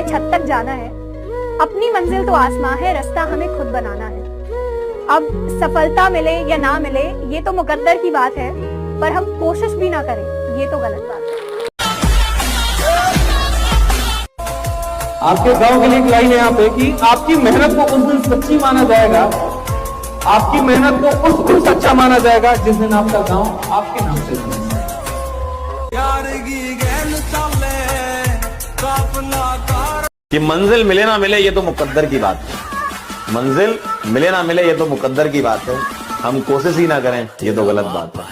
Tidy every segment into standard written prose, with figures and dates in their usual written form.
छत तक जाना है। अपनी मंजिल तो आसमां है, रास्ता हमें खुद बनाना है। अब सफलता मिले या ना मिले ये तो मुकद्दर की बात है, पर हम कोशिश भी ना करें ये तो गलत बात है। आपके गांव के लिए एक लाइन है यहाँ पे कि आपकी मेहनत को उस दिन सच्ची माना जाएगा, आपकी मेहनत को उस दिन सच्चा माना जाएगा जिस दिन आपका गांव आपके नाम से बनेगा। कि मंजिल मिले ना मिले ये तो मुकद्दर की बात है, मंजिल मिले ना मिले ये तो मुकद्दर की बात है, हम कोशिश ही ना करें ये तो गलत बात है।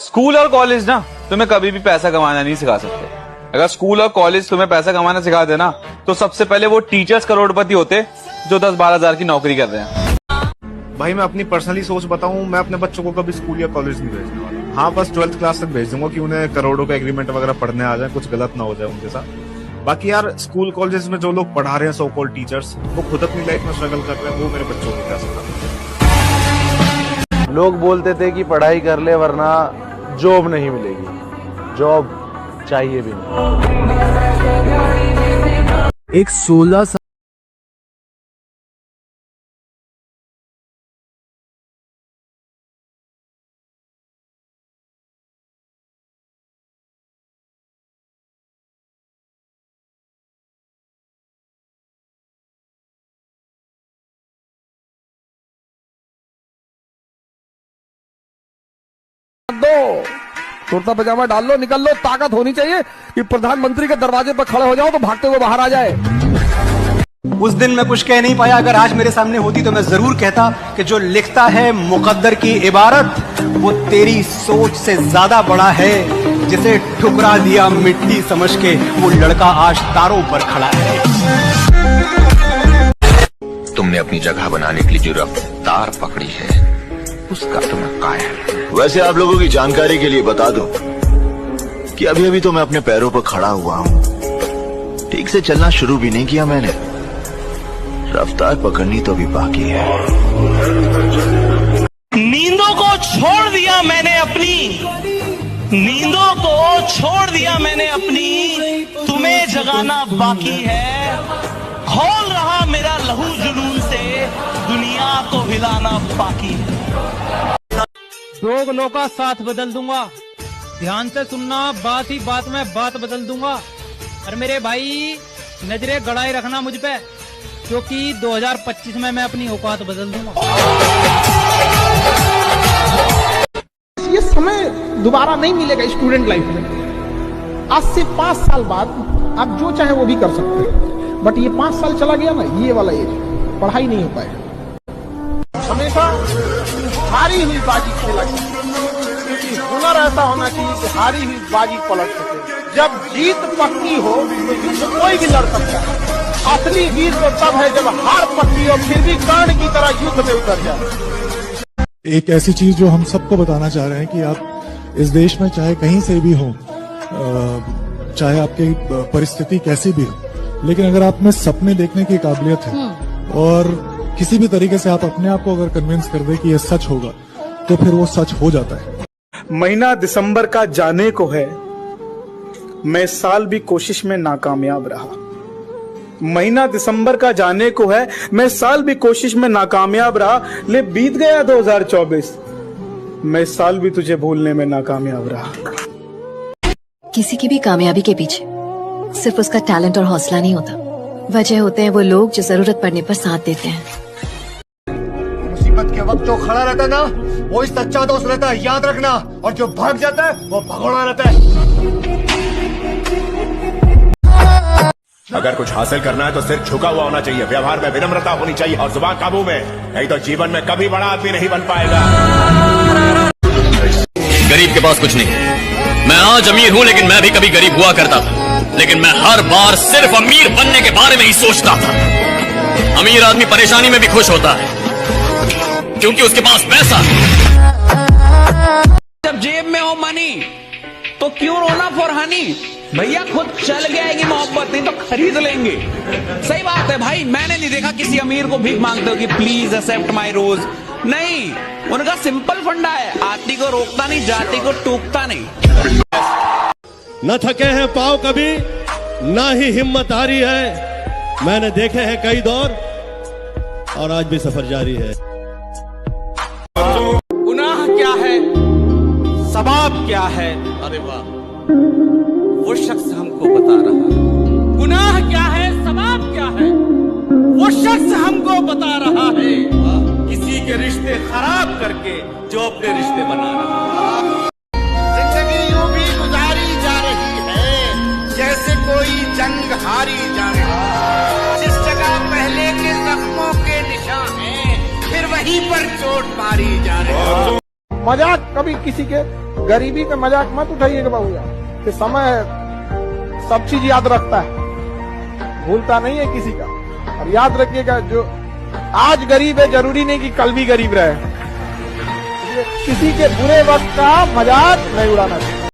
स्कूल और कॉलेज ना तुम्हें कभी भी पैसा कमाना नहीं सिखा सकते। अगर स्कूल और कॉलेज तुम्हें पैसा कमाना सिखा देना तो सबसे पहले वो टीचर्स करोड़पति होते जो 10-12 हजार की नौकरी कर रहे हैं। भाई मैं अपनी पर्सनली सोच बताऊं, मैं अपने बच्चों को कभी स्कूल या कॉलेज नहीं भेजने वाला। हाँ, बस 12th क्लास तक भेज दूंगा कि उन्हें करोड़ों का एग्रीमेंट वगैरह पढ़ने आ जाए, कुछ गलत ना हो जाए उनके साथ। बाकी यार स्कूल कॉलेज में जो लोग पढ़ा रहे हैं, सो कॉल्ड टीचर्स, वो खुद अपनी लाइफ में स्ट्रगल कर रहे हैं, वो मेरे बच्चों को क्या सिखाते। लोग बोलते थे कि पढ़ाई कर ले वरना जॉब नहीं मिलेगी, जॉब चाहिए भी नहीं। एक 16 साल दो कुर्ता पजामा डाल लो, निकल लो। ताकत होनी चाहिए कि प्रधानमंत्री के दरवाजे पर खड़े हो जाओ तो भागते हुए बाहर आ जाए। उस दिन मैं कुछ कह नहीं पाया, अगर आज मेरे सामने होती तो मैं जरूर कहता कि जो लिखता है मुकद्दर की इबारत वो तेरी सोच से ज्यादा बड़ा है, जिसे ठुकरा दिया मिट्टी समझ के वो लड़का आज तारों पर खड़ा है। तुमने अपनी जगह बनाने के लिए जो रफ्तार पकड़ी है उसका तो मैं कायल। वैसे आप लोगों की जानकारी के लिए बता दूं कि अभी अभी तो मैं अपने पैरों पर खड़ा हुआ हूँ, ठीक से चलना शुरू भी नहीं किया मैंने, रफ्तार पकड़नी तो भी बाकी है। नींदों को छोड़ दिया मैंने अपनी, नींदों को छोड़ दिया मैंने अपनी, तुम्हें जगाना बाकी है। खोल रहा मेरा लहू जुनून से, दुनिया को हिलाना बाकी है। दोगलों का साथ बदल दूंगा, ध्यान से सुनना, बात ही बात में बात बदल दूंगा। और मेरे भाई नजरे गड़ाए रखना मुझ पे, क्योंकि 2025 में मैं अपनी औकात बदल दूंगा। ये समय दोबारा नहीं मिलेगा स्टूडेंट लाइफ में। आज से 5 साल बाद आप जो चाहे वो भी कर सकते हैं, बट ये 5 साल चला गया ना, ये वाला एज पढ़ाई नहीं हो पाएगा। हमेशा हारी हुई बाजी खेला क्योंकि हुनर ऐसा होना चाहिए कि हारी हुई बाजी पलट सके। जब जीत पक्की हो तो युद्ध कोई भी लड़ सकता है। असली वीर तो तब है जब हार पक्की हो फिर भी कर्ण की तरह युद्ध में उतर जाए। एक ऐसी चीज जो हम सबको बताना चाह रहे हैं कि आप इस देश में चाहे कहीं से भी हो, चाहे आपकी परिस्थिति कैसी भी हो, लेकिन अगर आप में सपने देखने की काबिलियत है और किसी भी तरीके से आप अपने आप को अगर कन्विंस कर दे कि ये सच होगा तो फिर वो सच हो जाता है। महीना दिसंबर का जाने को है, मैं साल भी कोशिश में नाकामयाब रहा। महीना दिसंबर का जाने को है, मैं साल भी कोशिश में नाकामयाब रहा। ले बीत गया 2024, मैं साल भी तुझे भूलने में नाकामयाब रहा। किसी की भी कामयाबी के पीछे सिर्फ उसका टैलेंट और हौसला नहीं होता, वजह होते हैं वो लोग जो जरूरत पड़ने पर साथ देते हैं। मुसीबत के वक्त जो खड़ा रहता है ना, वो ही सच्चा दोस्त रहता है, याद रखना। और जो भाग जाता है वो भगोड़ा रहता है। अगर कुछ हासिल करना है तो सिर झुका हुआ होना चाहिए, व्यवहार में विनम्रता होनी चाहिए और जुबान काबू में, नहीं तो जीवन में कभी बड़ा आदमी नहीं बन पाएगा। गरीब के पास कुछ नहीं, मैं आज अमीर हूँ लेकिन मैं भी कभी गरीब हुआ करता था, लेकिन मैं हर बार सिर्फ अमीर बनने के बारे में ही सोचता था। अमीर आदमी परेशानी में भी खुश होता है क्योंकि उसके पास पैसा है। जब जेब में हो मनी तो क्यों रोना फॉर हनी। भैया खुद चल गएगी मोहब्बत, नहीं तो खरीद लेंगे। सही बात है भाई, मैंने नहीं देखा किसी अमीर को भीख मांगते हो कि प्लीज एक्सेप्ट माय रोज। नहीं, उनका सिंपल फंडा है, आती को रोकता नहीं, जाति को टूकता नहीं। न थके हैं पाँव कभी, ना ही हिम्मत हारी है। मैंने देखे हैं कई दौर और आज भी सफर जारी है। गुनाह क्या है, सवाब क्या है, अरे वाह, वो शख्स हमको बता रहा है। गुनाह क्या है, सवाब क्या है, वो शख्स हमको बता रहा है। किसी के रिश्ते खराब करके जो अपने रिश्ते बना रहा है। जिंदगी यूं भी गुजारी जा रही है जैसे कोई जंग हारी जा रही है। जिस जगह पहले के जख्मों के निशान हैं, फिर वहीं पर चोट मारी जा रही है। मजाक कभी किसी के गरीबी का मजाक मत उठाइएगा बाबूया, कि समय सब चीज याद रखता है, भूलता नहीं है किसी का। और याद रखिएगा, जो आज गरीब है जरूरी नहीं कि कल भी गरीब रहे। किसी के बुरे वक्त का मजाक नहीं उड़ाना चाहिए।